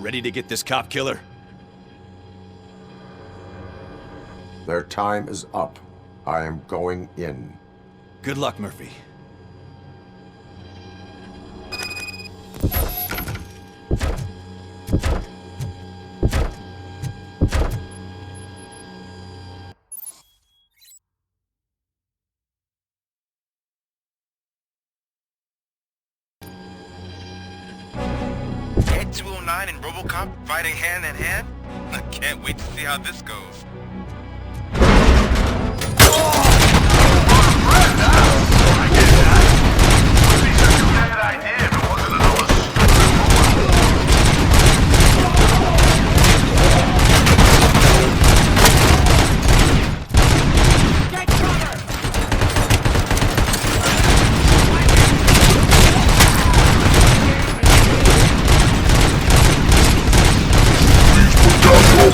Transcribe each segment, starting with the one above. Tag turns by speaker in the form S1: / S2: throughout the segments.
S1: Ready to get this cop killer?
S2: Their time is up. I am going in.
S1: Good luck, Murphy.
S3: Ed 209 and RoboCop fighting hand in hand? I can't wait to see how this goes.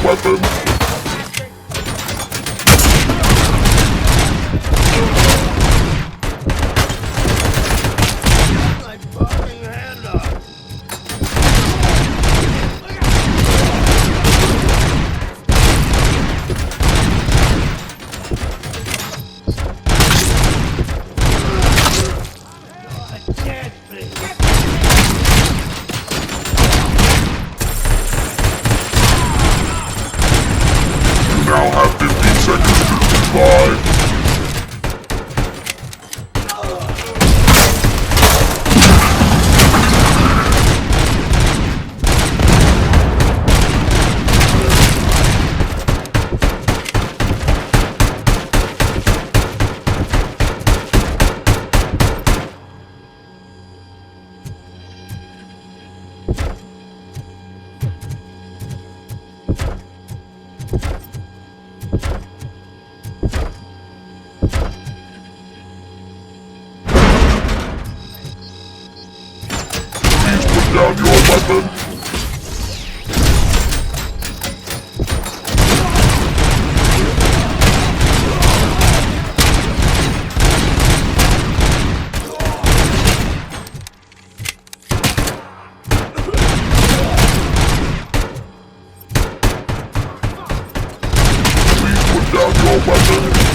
S2: Weapon. Now have 15 seconds to comply. Down your weapon. Please put down your weapon.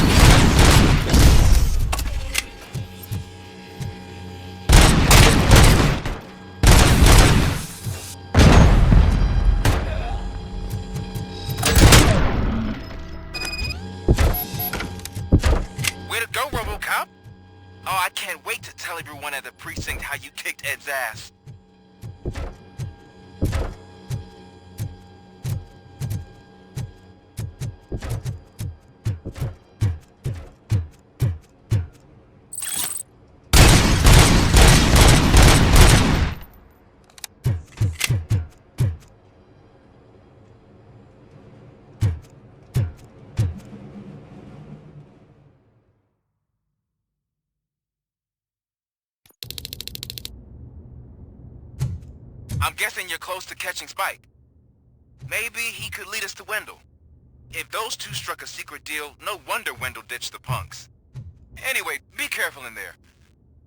S3: Way to go, RoboCop! Oh, I can't wait to tell everyone at the precinct how you kicked Ed's ass. I'm guessing you're close to catching Spike. Maybe he could lead us to Wendell. If those two struck a secret deal, no wonder Wendell ditched the punks. Anyway, be careful in there.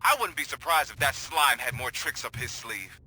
S3: I wouldn't be surprised if that slime had more tricks up his sleeve.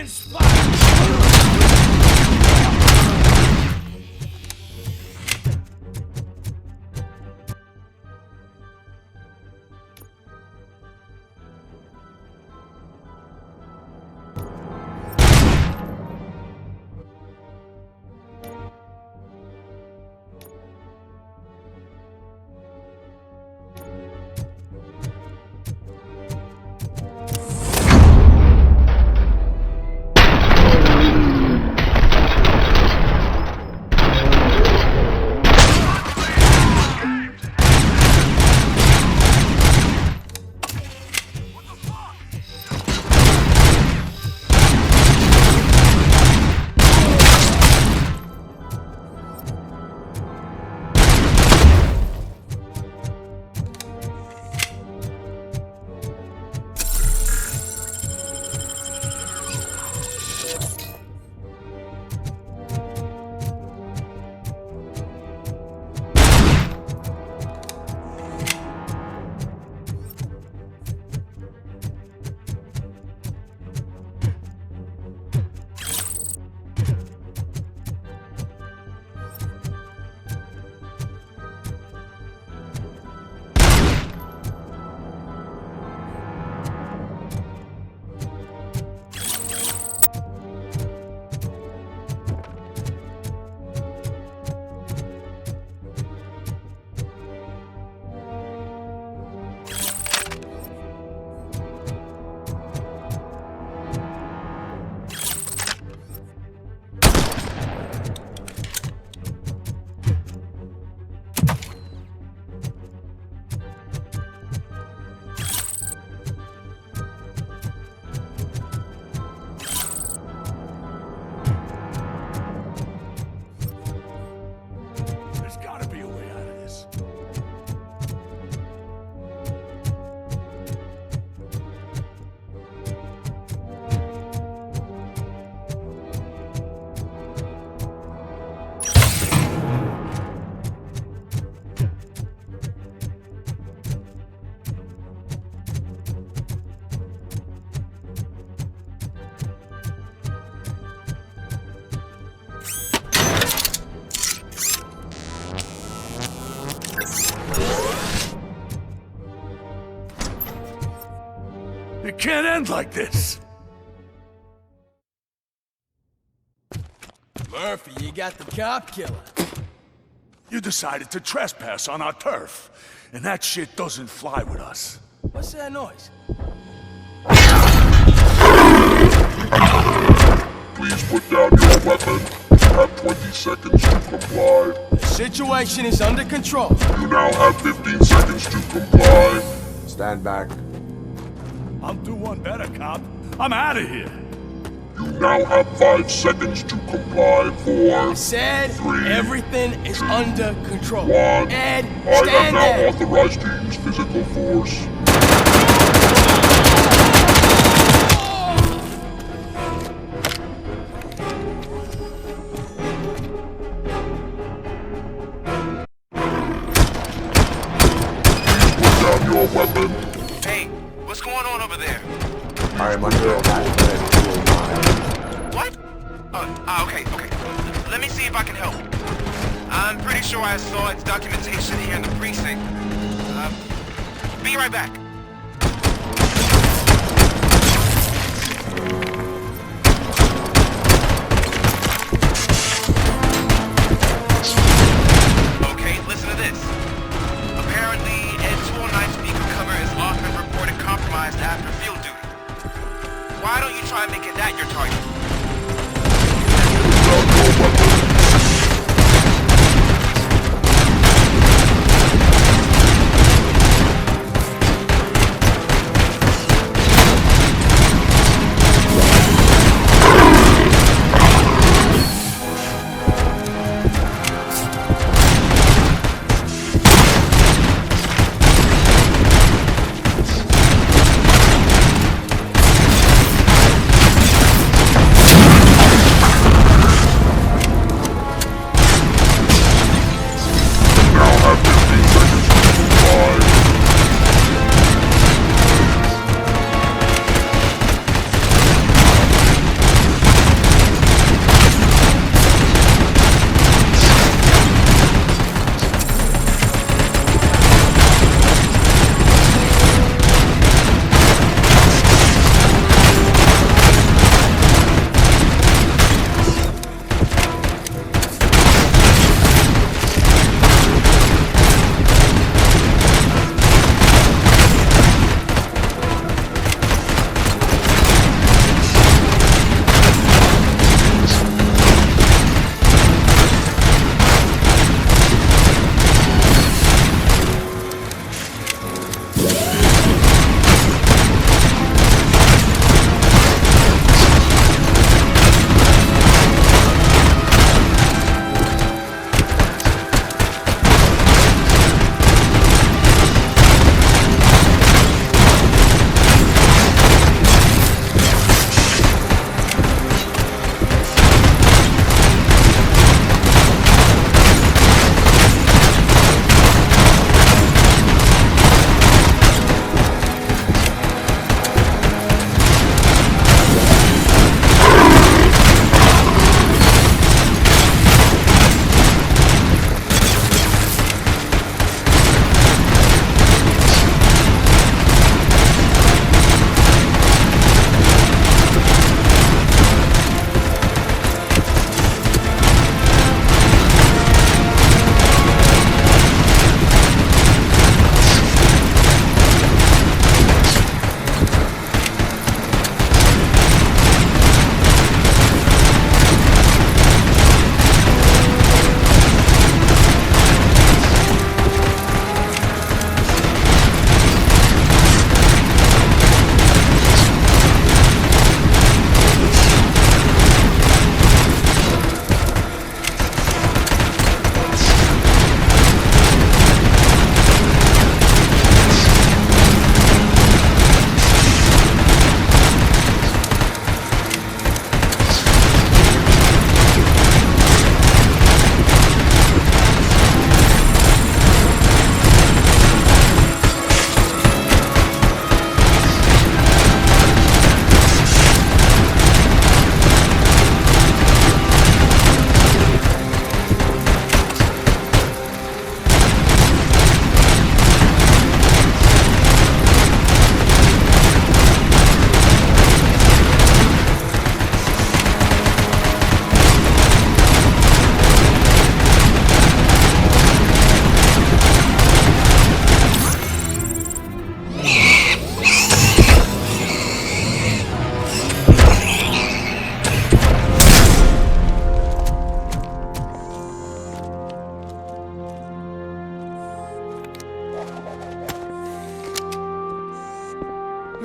S1: fucking spot! It can't end like this!
S4: Murphy, you got the cop killer.
S1: You decided to trespass on our turf, and that shit doesn't fly with us.
S4: What's that noise?
S5: Please put down your weapon. You have 20 seconds to comply.
S4: The situation is under control.
S5: You now have 15 seconds to comply.
S2: Stand back.
S1: I'll do one better, cop. I'm out of here.
S5: You now have 5 seconds to comply. 4,
S4: I said
S5: 3,
S4: everything is under control.
S5: 1.
S4: Ed,
S5: I am
S4: stand
S5: now
S4: there.
S5: authorized to use physical force. Please put down your weapon.
S3: Hey, what's going on over there?
S2: I am under attack at 209.
S3: What? Okay. Let me see if I can help. I'm pretty sure I saw its documentation here in the precinct. Be right back. Okay, listen to this. Apparently, Ed 209 speaker cover is often reported compromised after field duty. Why don't you try making that your target?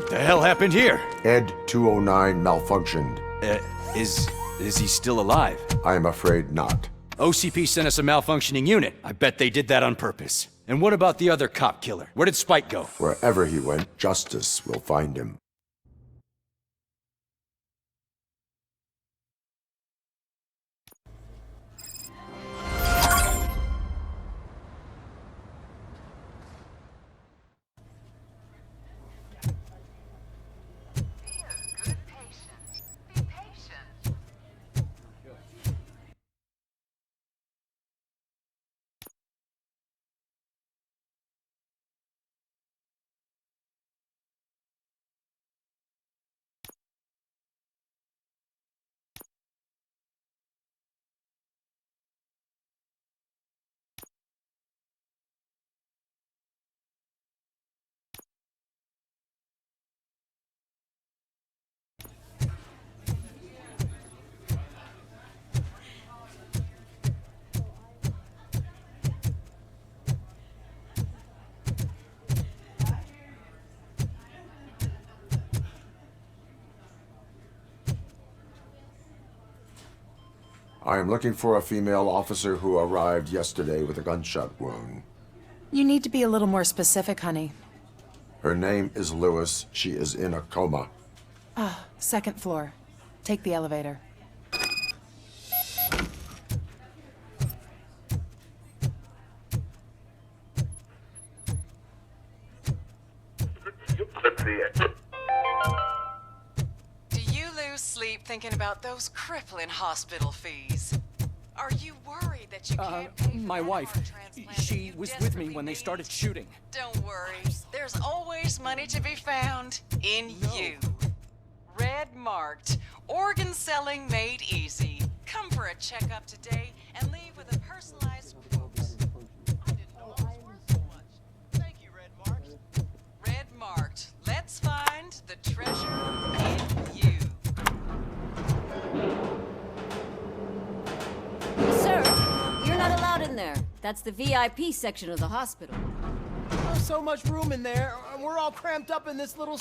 S6: The hell happened here?
S2: Ed 209 malfunctioned.
S6: Is he still alive?
S2: I am afraid not.
S6: OCP sent us a malfunctioning unit. I bet they did that on purpose. And what about the other cop killer? Where did Spike go?
S2: Wherever he went, justice will find him. I am looking for a female officer who arrived yesterday with a gunshot wound.
S7: You need to be a little more specific, honey.
S2: Her name is Lewis. She is in a coma.
S7: Second floor. Take the elevator.
S8: Do you lose sleep thinking about those crippling hospital fees? Are you worried that you can't pay for
S9: My
S8: that
S9: wife.
S8: heart transplant that
S9: She
S8: you
S9: was with me
S8: desperately
S9: when they
S8: need?
S9: started shooting.
S8: Don't worry. There's always money to be found in you. Red marked. Organ selling made easy. Come for a checkup today and leave with a personalized quote. I didn't know I was worth so much. Thank you, Red Marked. Red marked. Let's find the treasure in you.
S10: Sir, you're not allowed in there. That's the VIP section of the hospital.
S4: There's so much room in there, and we're all cramped up in this little...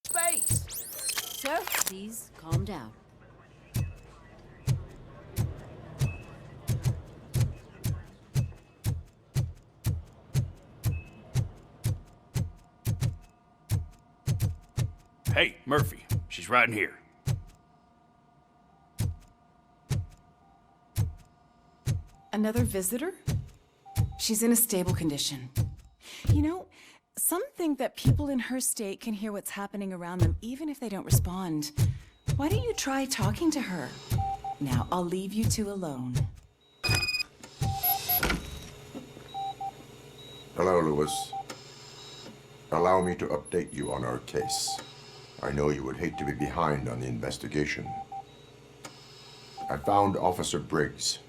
S4: space.
S10: Sir, please calm down.
S6: Hey, Murphy. She's right in here.
S7: Another visitor? She's in a stable condition. You know, some think that people in her state can hear what's happening around them even if they don't respond. Why don't you try talking to her? Now, I'll leave you two alone.
S2: Hello, Lewis. Allow me to update you on our case. I know you would hate to be behind on the investigation. I found Officer Briggs.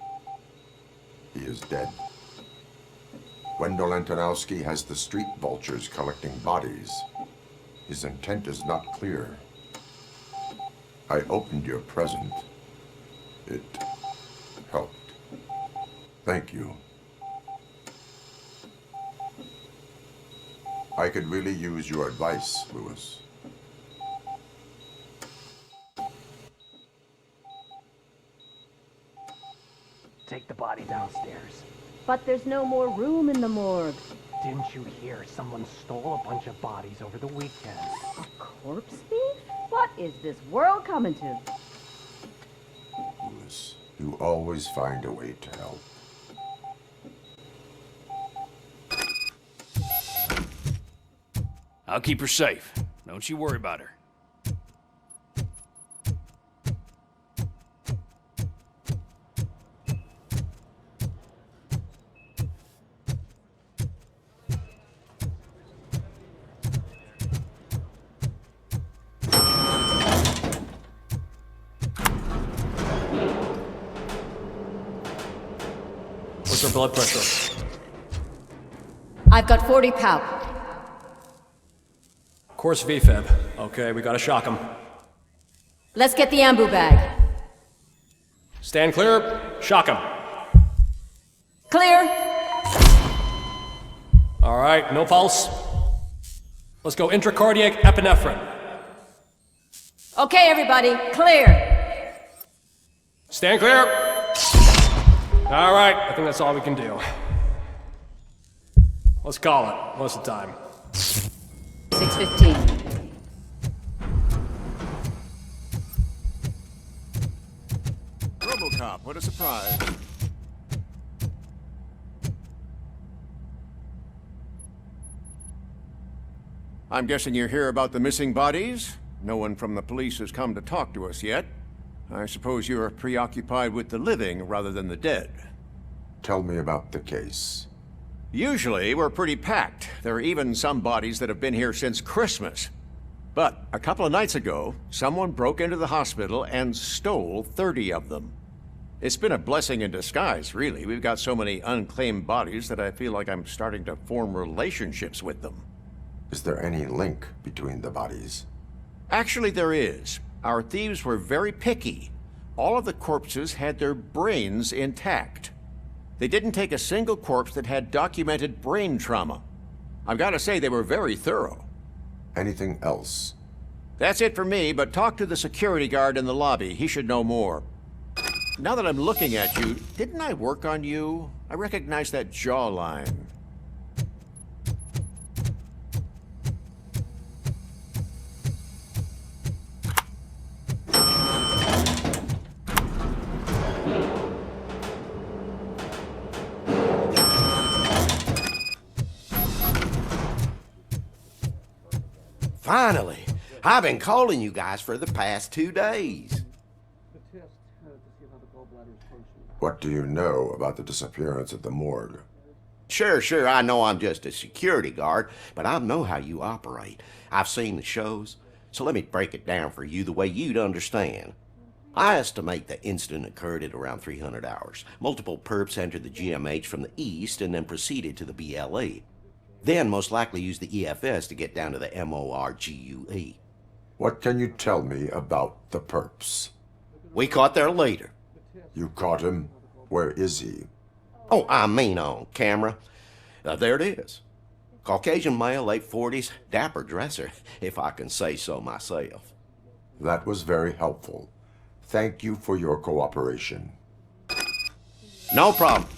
S2: He is dead. Wendell Antonowski has the street vultures collecting bodies. His intent is not clear. I opened your present. It helped. Thank you. I could really use your advice, Lewis.
S9: Take the body downstairs.
S10: But there's no more room in the morgue.
S9: Didn't you hear someone stole a bunch of bodies over the weekend?
S10: A corpse thief? What is this world coming to?
S2: Lewis, you always find a way to help.
S6: I'll keep her safe. Don't you worry about her.
S11: How's her blood pressure?
S10: I've got 40 power.
S11: Course VFib. Okay, we gotta shock him.
S10: Let's get the ambu bag.
S11: Stand clear. Shock him.
S10: Clear.
S11: All right, no pulse. Let's go intracardiac epinephrine.
S10: Okay, everybody, clear.
S11: Stand clear. All right, I think that's all we can do. Let's call it. What's the time?
S10: 6:15.
S12: RoboCop, what a surprise. I'm guessing you're here about the missing bodies? No one from the police has come to talk to us yet. I suppose you're preoccupied with the living rather than the dead.
S2: Tell me about the case.
S12: Usually, we're pretty packed. There are even some bodies that have been here since Christmas. But a couple of nights ago, someone broke into the hospital and stole 30 of them. It's been a blessing in disguise, really. We've got so many unclaimed bodies that I feel like I'm starting to form relationships with them.
S2: Is there any link between the bodies?
S12: Actually, there is. Our thieves were very picky. All of the corpses had their brains intact. They didn't take a single corpse that had documented brain trauma. I've got to say, they were very thorough.
S2: Anything else?
S12: That's it for me, but talk to the security guard in the lobby. He should know more. Now that I'm looking at you, didn't I work on you? I recognize that jawline.
S13: Finally! I've been calling you guys for the past 2 days.
S2: What do you know about the disappearance at the morgue?
S13: Sure, I know I'm just a security guard, but I know how you operate. I've seen the shows, so let me break it down for you the way you'd understand. I estimate the incident occurred at around 300 hours. Multiple perps entered the GMH from the east and then proceeded to the BLE. Then most likely used the EFS to get down to the MORGUE.
S2: What can you tell me about the perps?
S13: We caught their leader.
S2: You caught him? Where is he?
S13: Oh, I mean on camera. There it is. Caucasian male, late 40s, dapper dresser, if I can say so myself.
S2: That was very helpful. Thank you for your cooperation.
S13: No problem.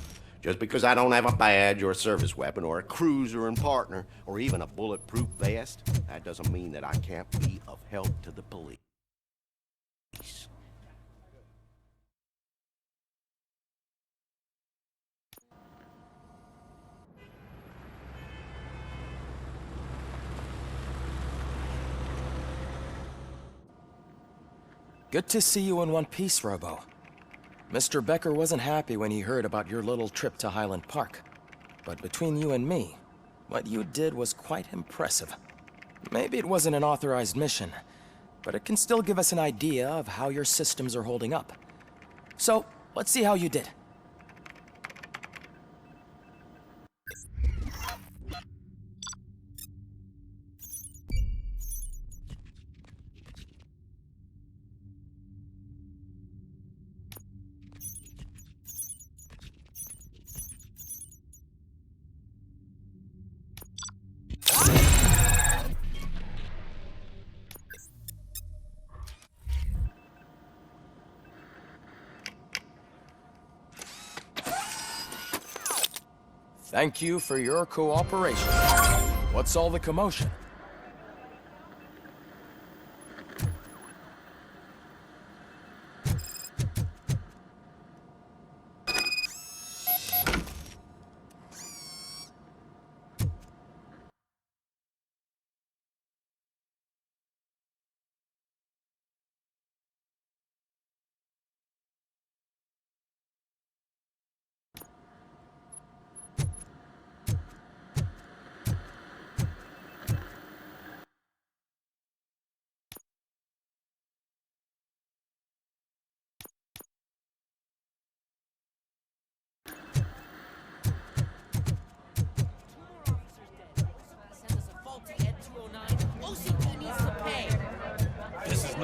S13: Just because I don't have a badge or a service weapon or a cruiser and partner or even a bulletproof vest, that doesn't mean that I can't be of help to the police.
S14: Good to see you in one piece, Robo. Mr. Becker wasn't happy when he heard about your little trip to Highland Park. But between you and me, what you did was quite impressive. Maybe it wasn't an authorized mission, but it can still give us an idea of how your systems are holding up. So, let's see how you did. Thank you for your cooperation. What's all the commotion?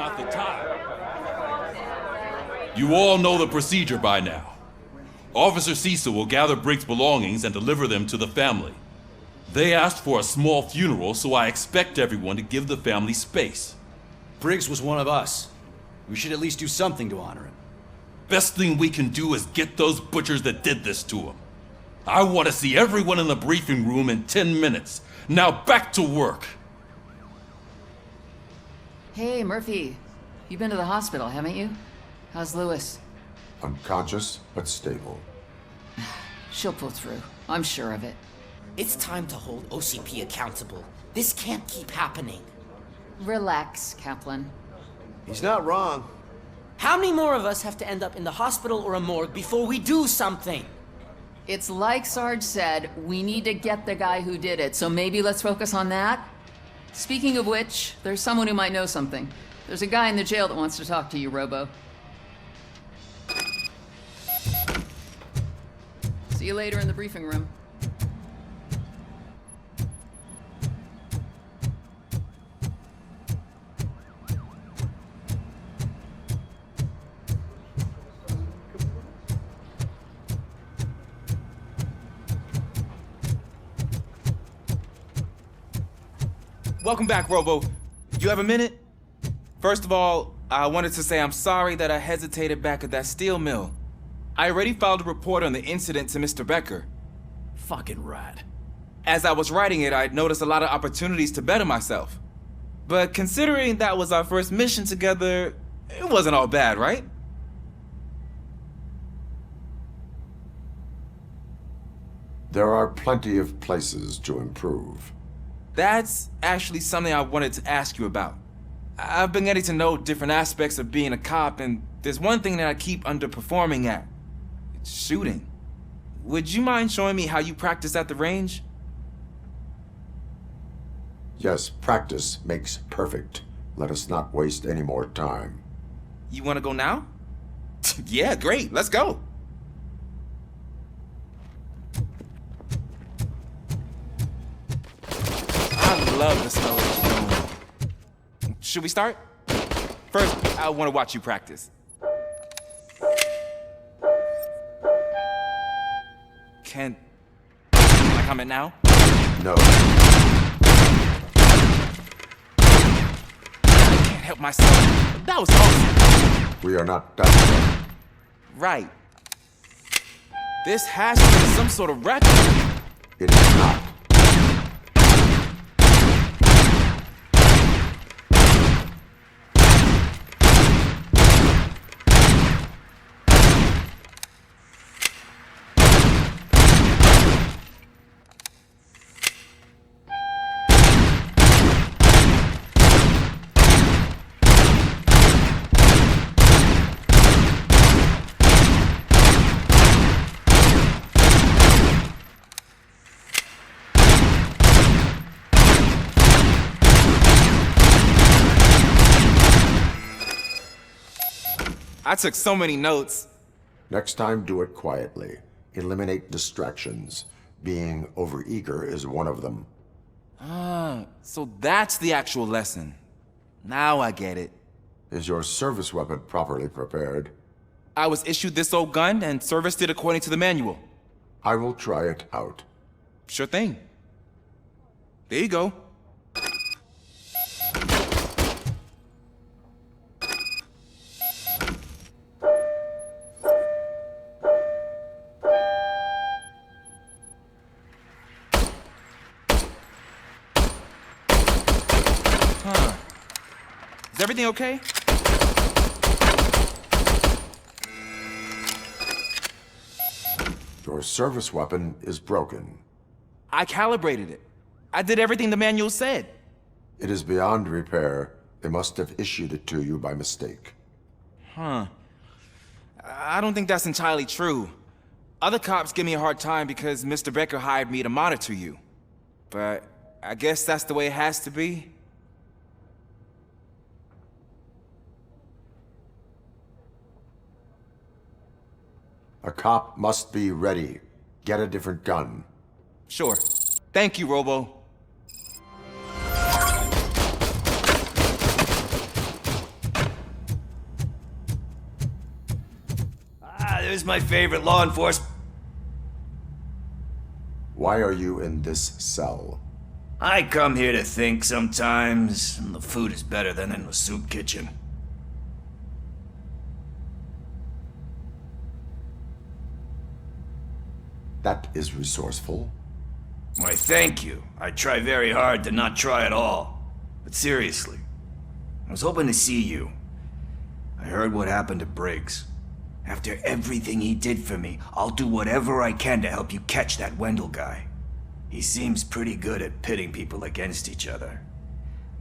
S15: not the time. You all know the procedure by now. Officer Cecil will gather Briggs' belongings and deliver them to the family. They asked for a small funeral, so I expect everyone to give the family space.
S6: Briggs was one of us. We should at least do something to honor him.
S15: Best thing we can do is get those butchers that did this to him. I want to see everyone in the briefing room in 10 minutes. Now back to work.
S16: Hey, Murphy. You've been to the hospital, haven't you? How's Lewis?
S2: Unconscious, but stable.
S16: She'll pull through. I'm sure of it.
S4: It's time to hold OCP accountable. This can't keep happening.
S16: Relax, Kaplan.
S13: He's not wrong.
S4: How many more of us have to end up in the hospital or a morgue before we do something?
S16: It's like Sarge said, we need to get the guy who did it, so maybe let's focus on that? Speaking of which, there's someone who might know something. There's a guy in the jail that wants to talk to you, Robo. See you later in the briefing room.
S17: Welcome back, Robo. You have a minute? First of all, I wanted to say I'm sorry that I hesitated back at that steel mill. I already filed a report on the incident to Mr. Becker.
S6: Fucking rat.
S17: As I was writing it, I'd noticed a lot of opportunities to better myself. But considering that was our first mission together, it wasn't all bad, right?
S2: There are plenty of places to improve.
S17: That's actually something I wanted to ask you about. I've been getting to know different aspects of being a cop, and there's one thing that I keep underperforming at. It's shooting. Would you mind showing me how you practice at the range?
S2: Yes, practice makes perfect. Let us not waste any more time.
S17: You want to go now? Yeah, great. Let's go. I love the smell of this room. Should we start? First, I want to watch you practice. Can I comment now?
S2: No.
S17: I can't help myself. That was awesome.
S2: We are not done yet.
S17: Right. This has to be some sort of ratchet.
S2: It is not.
S17: I took so many notes.
S2: Next time, do it quietly. Eliminate distractions. Being overeager is one of them.
S17: Ah, so that's the actual lesson. Now I get it.
S2: Is your service weapon properly prepared?
S17: I was issued this old gun and serviced it according to the manual.
S2: I will try it out.
S17: Sure thing. There you go. Huh. Is everything okay?
S2: Your service weapon is broken.
S17: I calibrated it. I did everything the manual said.
S2: It is beyond repair. They must have issued it to you by mistake.
S17: Huh. I don't think that's entirely true. Other cops give me a hard time because Mr. Becker hired me to monitor you. But I guess that's the way it has to be.
S2: A cop must be ready. Get a different gun.
S17: Sure. Thank you, Robo.
S18: There's my favorite law enforcement.
S2: Why are you in this cell?
S18: I come here to think sometimes, and the food is better than in the soup kitchen.
S2: That is resourceful.
S18: Why, thank you. I try very hard to not try at all. But seriously, I was hoping to see you. I heard what happened to Briggs. After everything he did for me, I'll do whatever I can to help you catch that Wendell guy. He seems pretty good at pitting people against each other.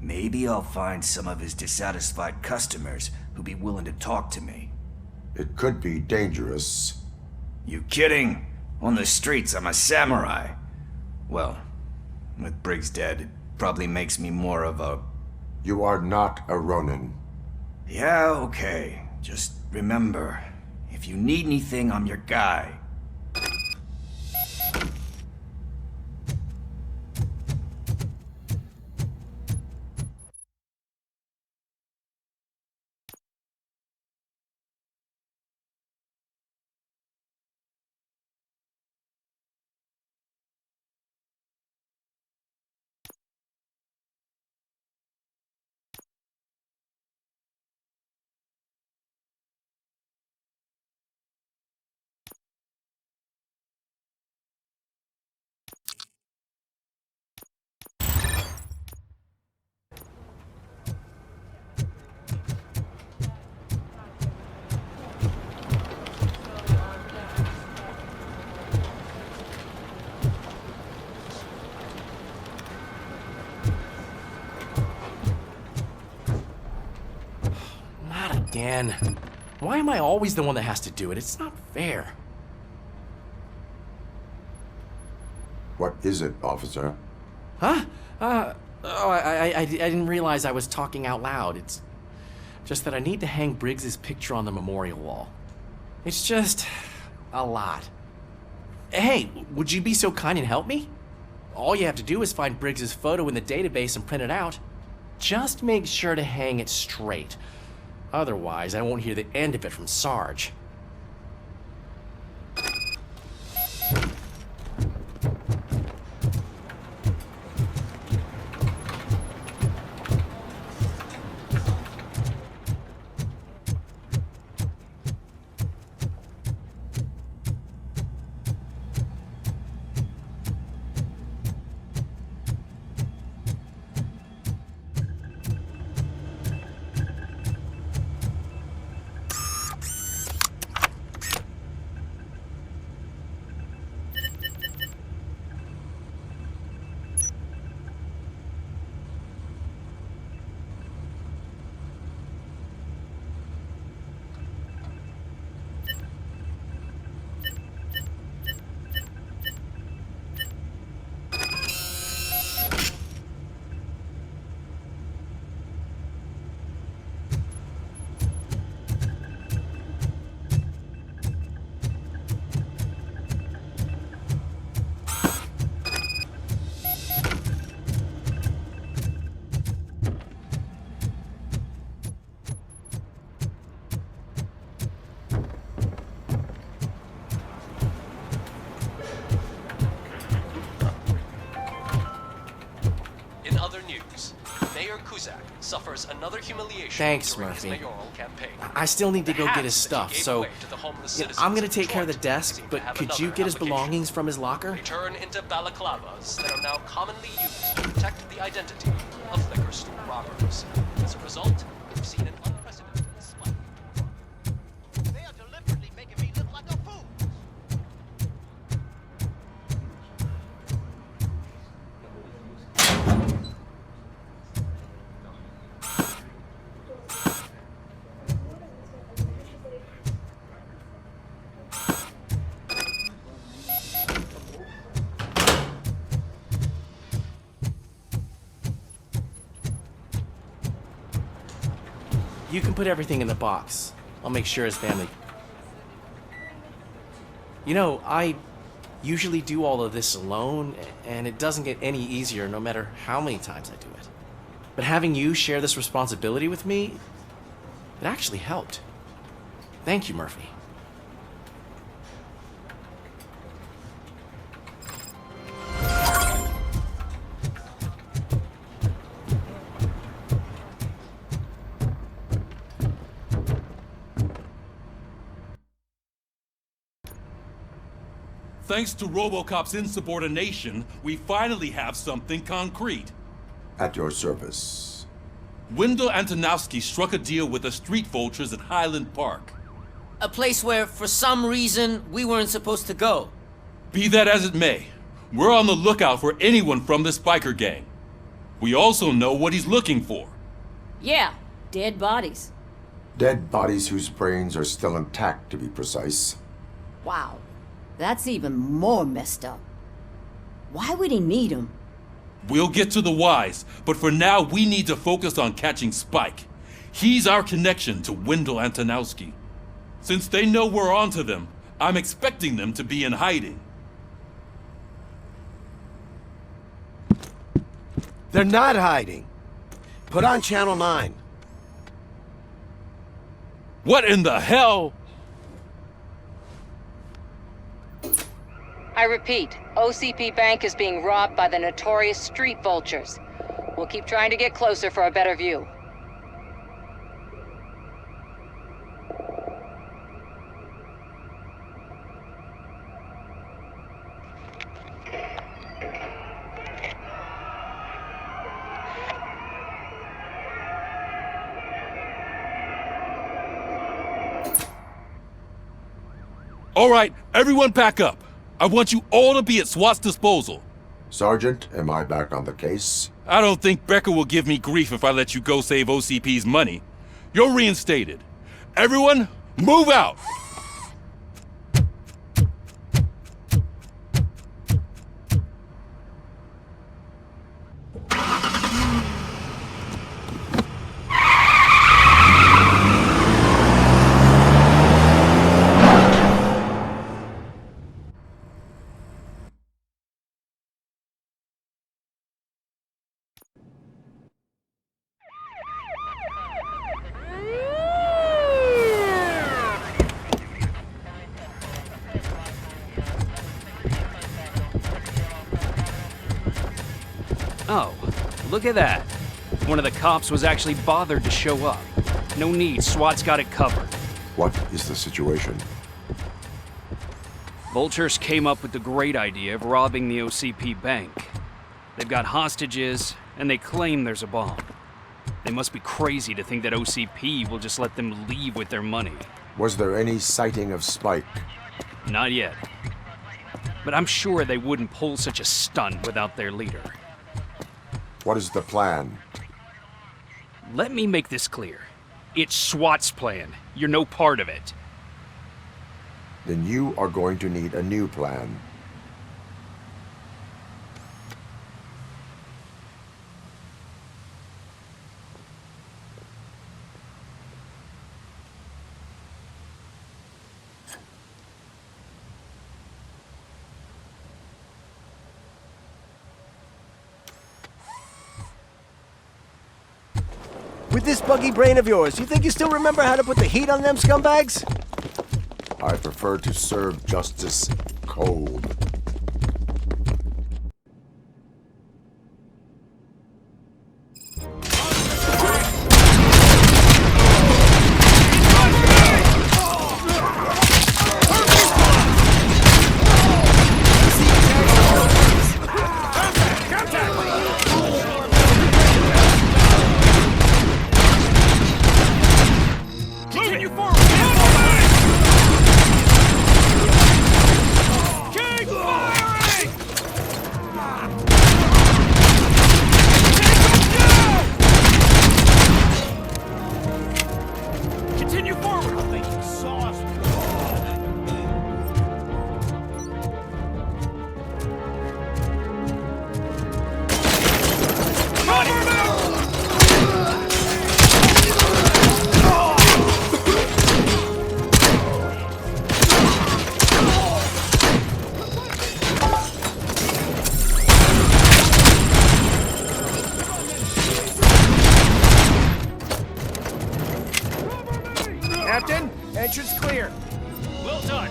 S18: Maybe I'll find some of his dissatisfied customers who'll be willing to talk to me.
S2: It could be dangerous.
S18: You kidding? On the streets, I'm a samurai. Well, with Briggs dead, it probably makes me more of a...
S2: You are not a Ronin.
S18: Yeah, okay. Just remember, if you need anything, I'm your guy.
S14: Again. Why am I always the one that has to do it? It's not fair.
S2: What is it, officer?
S14: Huh? I didn't realize I was talking out loud. It's just that I need to hang Briggs's picture on the memorial wall. It's just a lot. Hey, would you be so kind and help me? All you have to do is find Briggs's photo in the database and print it out. Just make sure to hang it straight. Otherwise, I won't hear the end of it from Sarge.
S19: Suffers another humiliation.
S14: Thanks,
S19: during his
S14: Murphy.
S19: mayoral campaign.
S14: I still need to go
S19: The
S14: get his
S19: hats that he
S14: stuff,
S19: gave
S14: so
S19: away to the homeless
S14: I'm gonna
S19: citizens
S14: take care of the
S19: of
S14: desk,
S19: seem to
S14: but
S19: have
S14: could you
S19: another
S14: get his
S19: application.
S14: belongings from his locker?
S19: They turn into balaclavas that are now commonly used to protect the identity of liquor store robbers. As a result, we've seen an unprecedented spike.
S4: They are deliberately making me look like a fool.
S14: You can put everything in the box. I'll make sure his family... You know, I usually do all of this alone, and it doesn't get any easier no matter how many times I do it. But having you share this responsibility with me, it actually helped. Thank you, Murphy.
S15: Thanks to RoboCop's insubordination, we finally have something concrete.
S2: At your service.
S15: Wendell Antonowski struck a deal with the street vultures at Highland Park.
S20: A place where, for some reason, we weren't supposed to go.
S15: Be that as it may, we're on the lookout for anyone from this biker gang. We also know what he's looking for.
S10: Yeah, dead bodies.
S2: Dead bodies whose brains are still intact, to be precise.
S10: Wow, that's even more messed up. Why would he need them?
S15: We'll get to the whys, but for now we need to focus on catching Spike. He's our connection to Wendell Antonowski. Since they know we're onto them, I'm expecting them to be in hiding.
S21: They're not hiding. Put on Channel 9.
S15: What in the hell?
S22: I repeat, OCP Bank is being robbed by the notorious street vultures. We'll keep trying to get closer for a better view.
S15: All right, everyone pack up. I want you all to be at SWAT's disposal.
S2: Sergeant, am I back on the case?
S15: I don't think Becker will give me grief if I let you go save OCP's money. You're reinstated. Everyone, move out!
S23: Oh, look at that. One of the cops was actually bothered to show up. No need, SWAT's got it covered.
S2: What is the situation?
S23: Vultures came up with the great idea of robbing the OCP bank. They've got hostages, and they claim there's a bomb. They must be crazy to think that OCP will just let them leave with their money.
S2: Was there any sighting of Spike?
S23: Not yet. But I'm sure they wouldn't pull such a stunt without their leader.
S2: What is the plan?
S23: Let me make this clear. It's SWAT's plan. You're no part of it.
S2: Then you are going to need a new plan.
S21: With this buggy brain of yours, you think you still remember how to put the heat on them scumbags?
S2: I prefer to serve justice cold.
S21: Captain, entrance clear.
S23: Well done.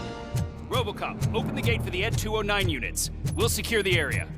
S23: RoboCop, open the gate for the Ed 209 units. We'll secure the area.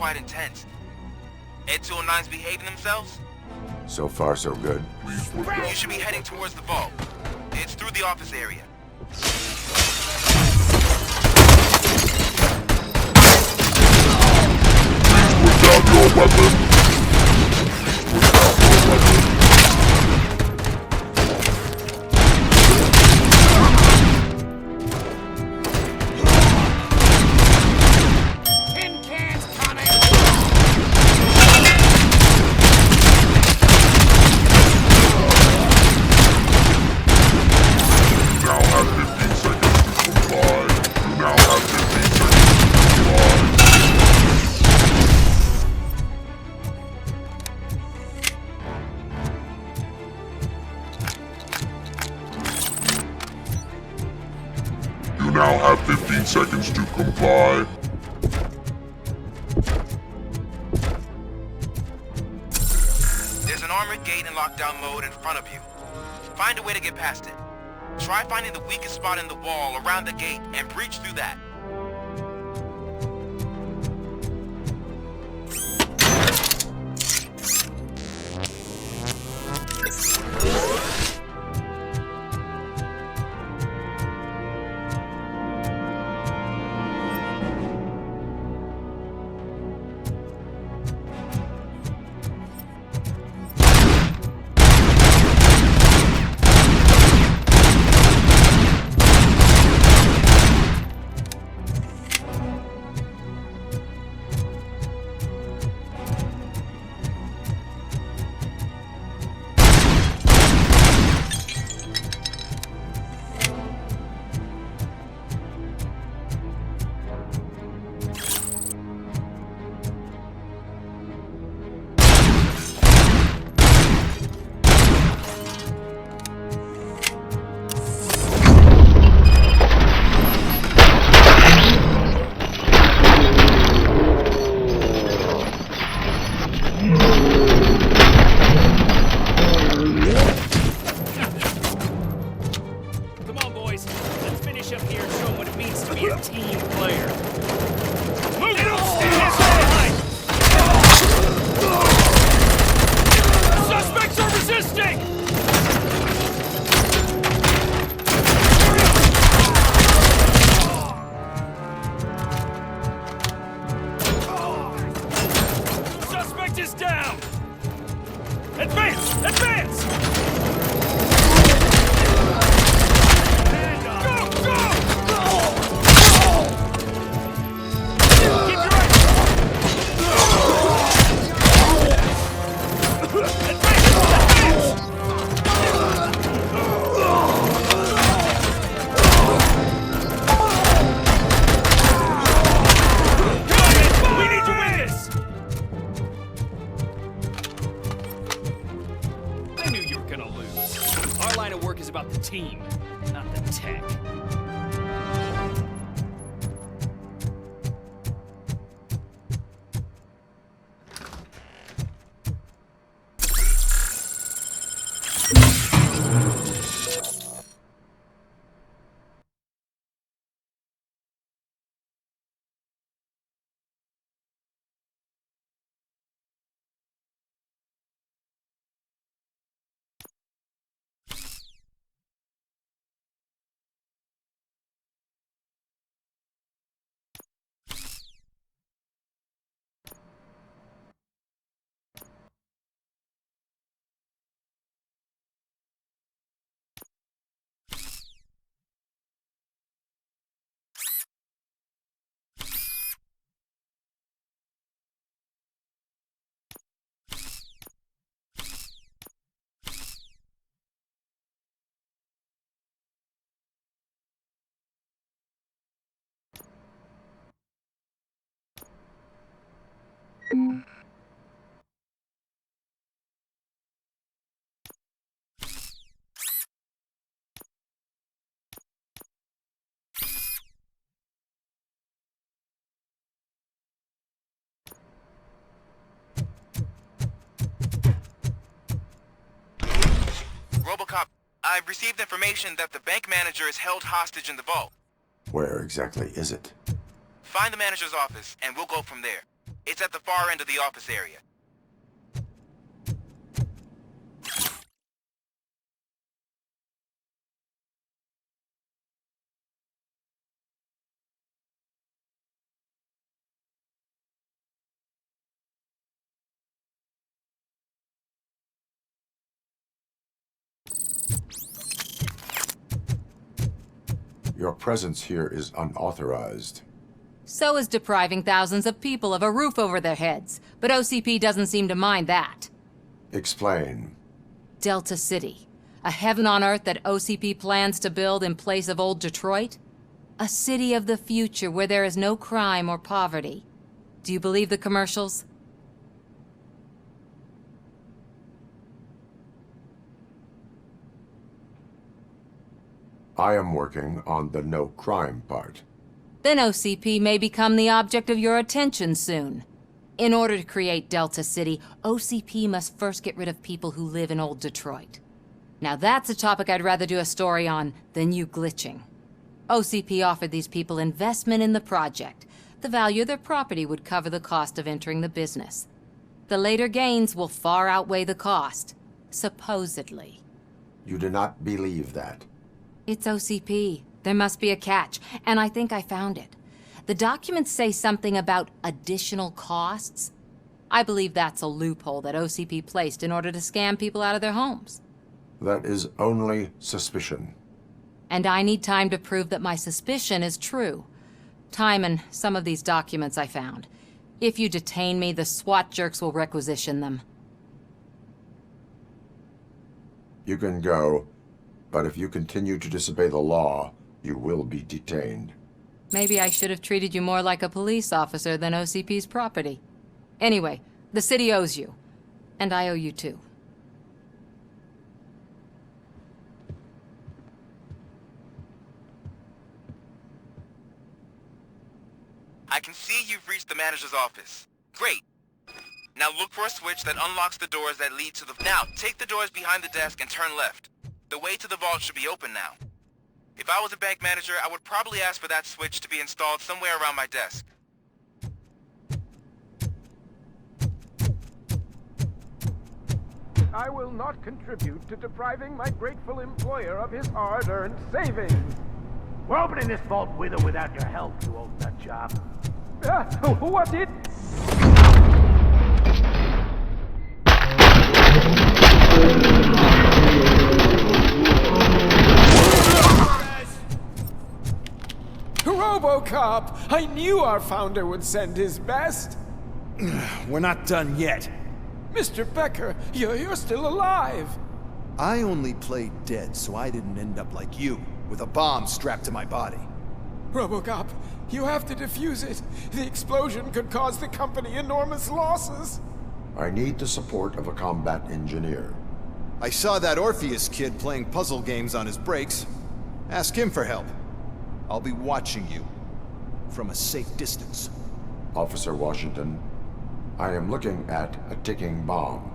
S1: quite intense. Ed 209's behaving themselves?
S2: So far, so good.
S1: You should be heading towards the vault. It's through the office area.
S2: Put down your weapon! Now have 15 seconds to comply.
S1: There's an armored gate in lockdown mode in front of you. Find a way to get past it. Try finding the weakest spot in the wall around the gate and breach through that. RoboCop, I've received information that the bank manager is held hostage in the vault.
S2: Where exactly is it?
S1: Find the manager's office, and we'll go from there. It's at the far end of the office area.
S2: Your presence here is unauthorized.
S22: So is depriving thousands of people of a roof over their heads, but OCP doesn't seem to mind that.
S2: Explain.
S22: Delta City, a heaven on earth that OCP plans to build in place of old Detroit? A city of the future where there is no crime or poverty. Do you believe the commercials?
S2: I am working on the no crime part.
S22: Then OCP may become the object of your attention soon. In order to create Delta City, OCP must first get rid of people who live in old Detroit. Now that's a topic I'd rather do a story on than you glitching. OCP offered these people investment in the project. The value of their property would cover the cost of entering the business. The later gains will far outweigh the cost, supposedly.
S2: You do not believe that?
S22: It's OCP. There must be a catch, and I think I found it. The documents say something about additional costs. I believe that's a loophole that OCP placed in order to scam people out of their homes.
S2: That is only suspicion.
S22: And I need time to prove that my suspicion is true. Time and some of these documents I found. If you detain me, the SWAT jerks will requisition them.
S2: You can go, but if you continue to disobey the law, you will be detained.
S22: Maybe I should have treated you more like a police officer than OCP's property. Anyway, the city owes you. And I owe you too.
S1: I can see you've reached the manager's office. Great. Now look for a switch that unlocks the doors that lead to the... Now, take the doors behind the desk and turn left. The way to the vault should be open now. If I was a bank manager, I would probably ask for that switch to be installed somewhere around my desk.
S3: I will not contribute to depriving my grateful employer of his hard-earned savings.
S9: We're opening this vault with or without your help, you old nut job.
S3: What did... RoboCop! I knew our founder would send his best!
S5: We're not done yet.
S3: Mr. Becker, you're still alive!
S5: I only played dead so I didn't end up like you, with a bomb strapped to my body.
S3: RoboCop, you have to defuse it. The explosion could cause the company enormous losses.
S2: I need the support of a combat engineer.
S5: I saw that Orpheus kid playing puzzle games on his breaks. Ask him for help. I'll be watching you from a safe distance.
S2: Officer Washington, I am looking at a ticking bomb.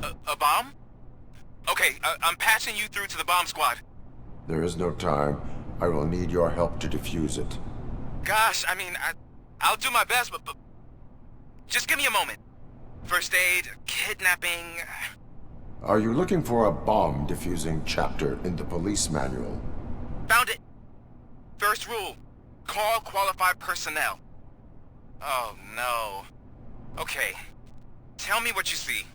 S1: A bomb? Okay, I'm passing you through to the bomb squad.
S2: There is no time. I will need your help to defuse it.
S1: Gosh, I mean, I'll do my best, but just give me a moment. First aid, kidnapping...
S2: Are you looking for a bomb defusing chapter in the police manual?
S1: Found it! First rule, call qualified personnel. Oh no. Okay, tell me what you see.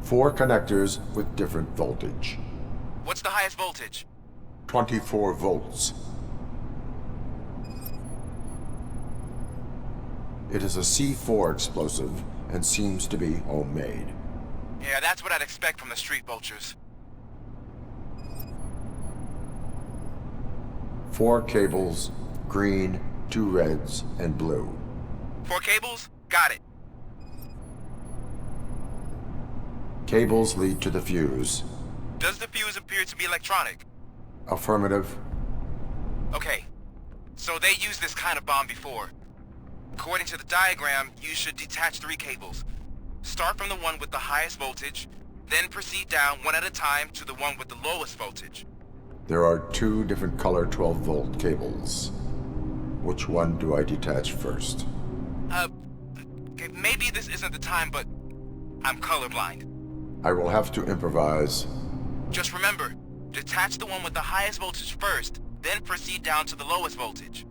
S2: Four connectors with different voltage.
S1: What's the highest voltage?
S2: 24 volts. It is a C4 explosive and seems to be homemade.
S1: Yeah, that's what I'd expect from the street vultures.
S2: 4 cables, green, 2 reds, and blue.
S1: 4 cables? Got it.
S2: Cables lead to the fuse.
S1: Does the fuse appear to be electronic?
S2: Affirmative.
S1: Okay, so they used this kind of bomb before. According to the diagram, you should detach 3 cables. Start from the one with the highest voltage, then proceed down one at a time to the one with the lowest voltage.
S2: There are two different color 12-volt cables. Which one do I detach first?
S1: Maybe this isn't the time, but I'm colorblind.
S2: I will have to improvise.
S1: Just remember, detach the one with the highest voltage first, then proceed down to the lowest voltage.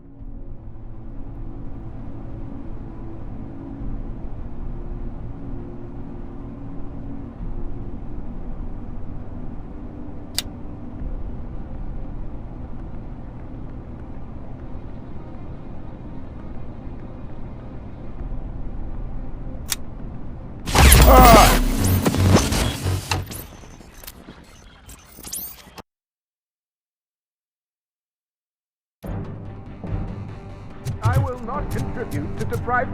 S3: I will not contribute to deprive...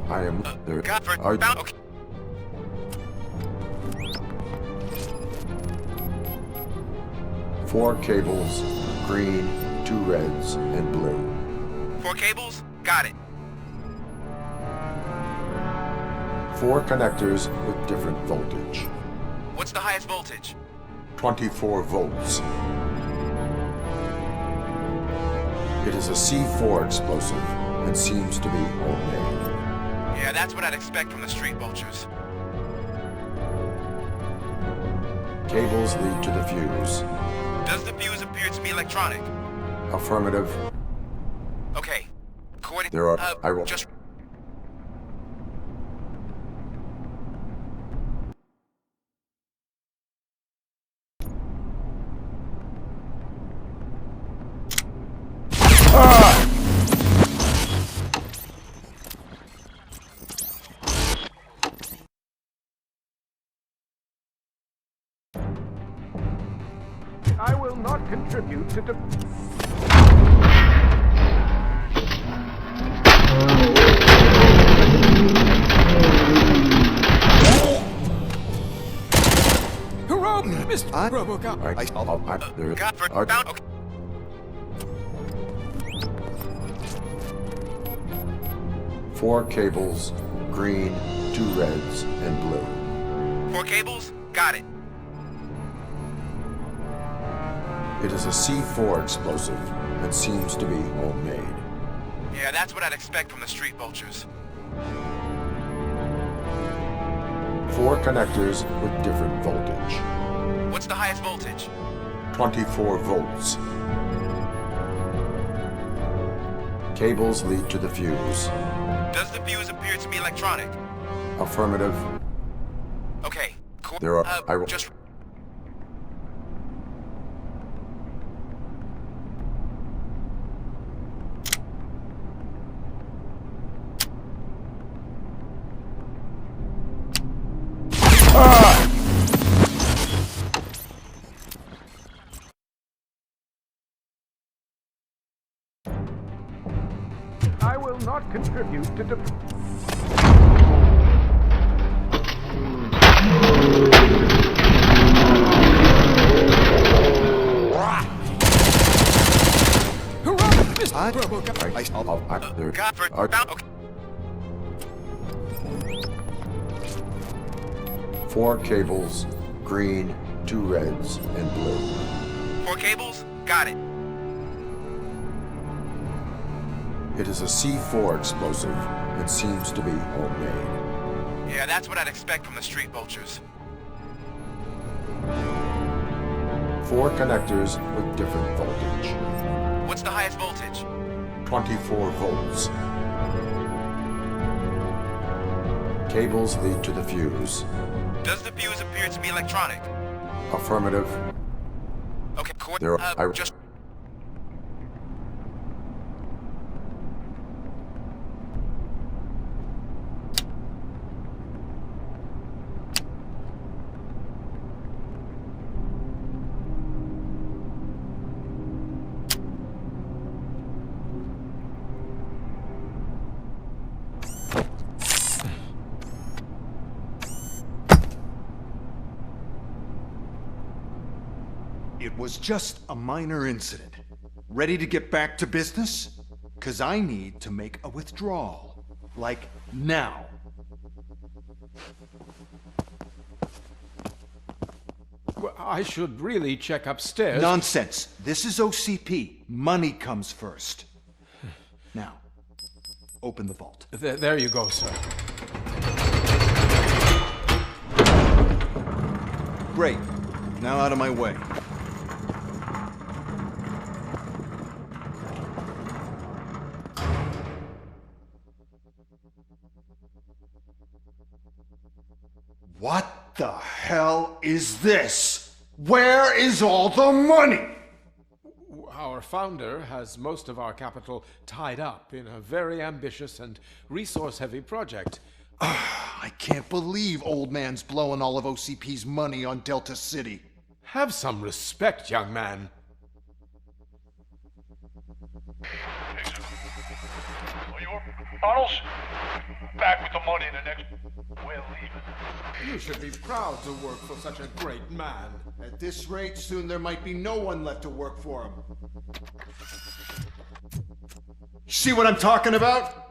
S2: I am there.
S1: Okay.
S2: Four cables, green, two reds, and blue.
S1: 4 cables? Got it.
S2: 4 connectors with different voltage.
S1: What's the highest voltage?
S2: 24 volts. It is a C4 explosive and seems to be homemade.
S1: Yeah, that's what I'd expect from the street vultures.
S2: Cables lead to the fuse.
S1: Does the fuse appear to be electronic?
S2: Affirmative.
S1: Okay. According...
S2: There are... I will...
S1: Just...
S3: I will not contribute to Mr. RoboCop.
S1: Okay.
S2: 4 cables, green, 2 reds, and blue.
S1: 4 cables? Got it.
S2: It is a C4 explosive and seems to be homemade.
S1: Yeah, that's what I'd expect from the street vultures.
S2: 4 connectors with different voltage.
S1: What's the highest voltage?
S2: 24 volts. Cables lead to the fuse.
S1: Does the fuse appear to be electronic?
S2: Affirmative.
S1: Okay.
S2: There are... I will...
S1: Just...
S3: I will not contribute to
S2: Four cables, green, 2 reds, and blue.
S1: 4 cables? Got it.
S2: It is a C4 explosive and seems to be homemade.
S1: Yeah, that's what I'd expect from the street vultures.
S2: 4 connectors with different voltage.
S1: What's the highest voltage?
S2: 24 volts. Cables lead to the fuse.
S1: Does the fuse appear to be electronic?
S2: Affirmative.
S1: Okay,
S2: There are...
S1: just...
S5: It was just a minor incident. Ready to get back to business? 'Cause I need to make a withdrawal. Like, now.
S3: Well, I should really check upstairs.
S5: Nonsense. This is OCP. Money comes first. Now, open the vault.
S3: There you go, sir.
S5: Great. Now out of my way. What the hell is this? Where is all the money?
S3: Our founder has most of our capital tied up in a very ambitious and resource-heavy project.
S5: I can't believe old man's blowing all of OCP's money on Delta City.
S3: Have some respect, young man.
S7: Bottles? Back with the money in the next... We're leaving.
S3: You should be proud to work for such a great man.
S5: At this rate, soon there might be no one left to work for him. See what I'm talking about?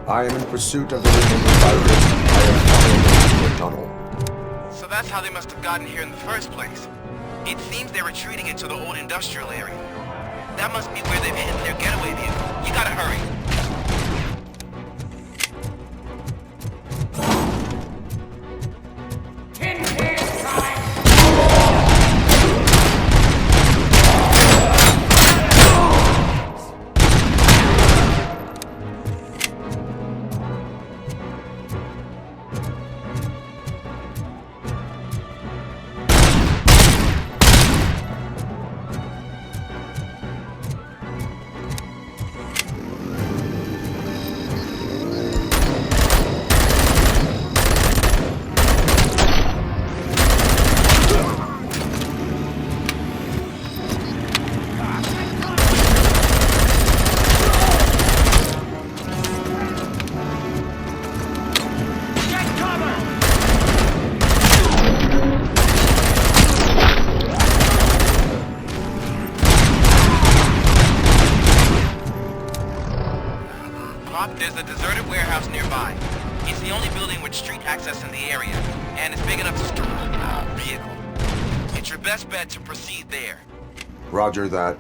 S2: I am in pursuit of the remaining virus. I am following the tunnel.
S1: So that's how they must have gotten here in the first place. It seems they're retreating into the old industrial area. That must be where they've hidden their getaway vehicle. You gotta hurry. There's a deserted warehouse nearby. It's the only building with street access in the area, and it's big enough to store a vehicle. It's your best bet to proceed there.
S2: Roger that.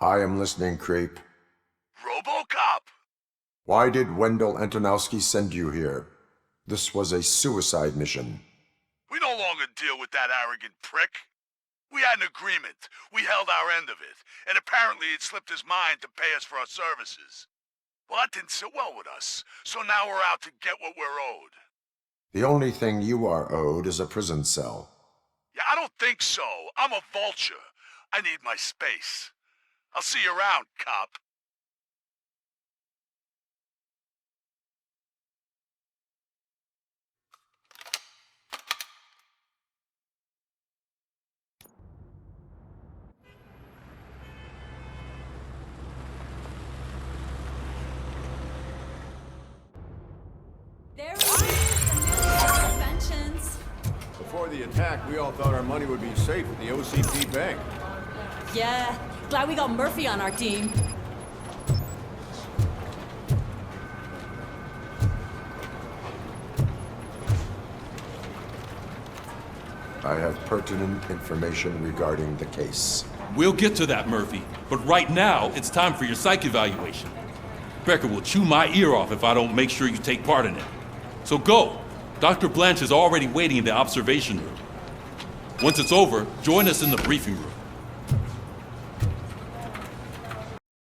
S2: I am listening, creep.
S7: RoboCop!
S2: Why did Wendell Antonowski send you here? This was a suicide mission.
S7: We no longer deal with that arrogant prick. We had an agreement. We held our end of it. And apparently it slipped his mind to pay us for our services. Well, that didn't sit well with us. So now we're out to get what we're owed.
S2: The only thing you are owed is a prison cell.
S7: Yeah, I don't think so. I'm a vulture. I need my space. I'll see you around, cop.
S8: There it is, the new suspensions.
S11: Before the attack, we all thought our money would be safe at the OCP bank.
S8: Yeah, glad we got Murphy on our team.
S2: I have pertinent information regarding the case.
S15: We'll get to that, Murphy. But right now, it's time for your psych evaluation. Becker will chew my ear off if I don't make sure you take part in it. So go. Dr. Blanche is already waiting in the observation room. Once it's over, join us in the briefing room.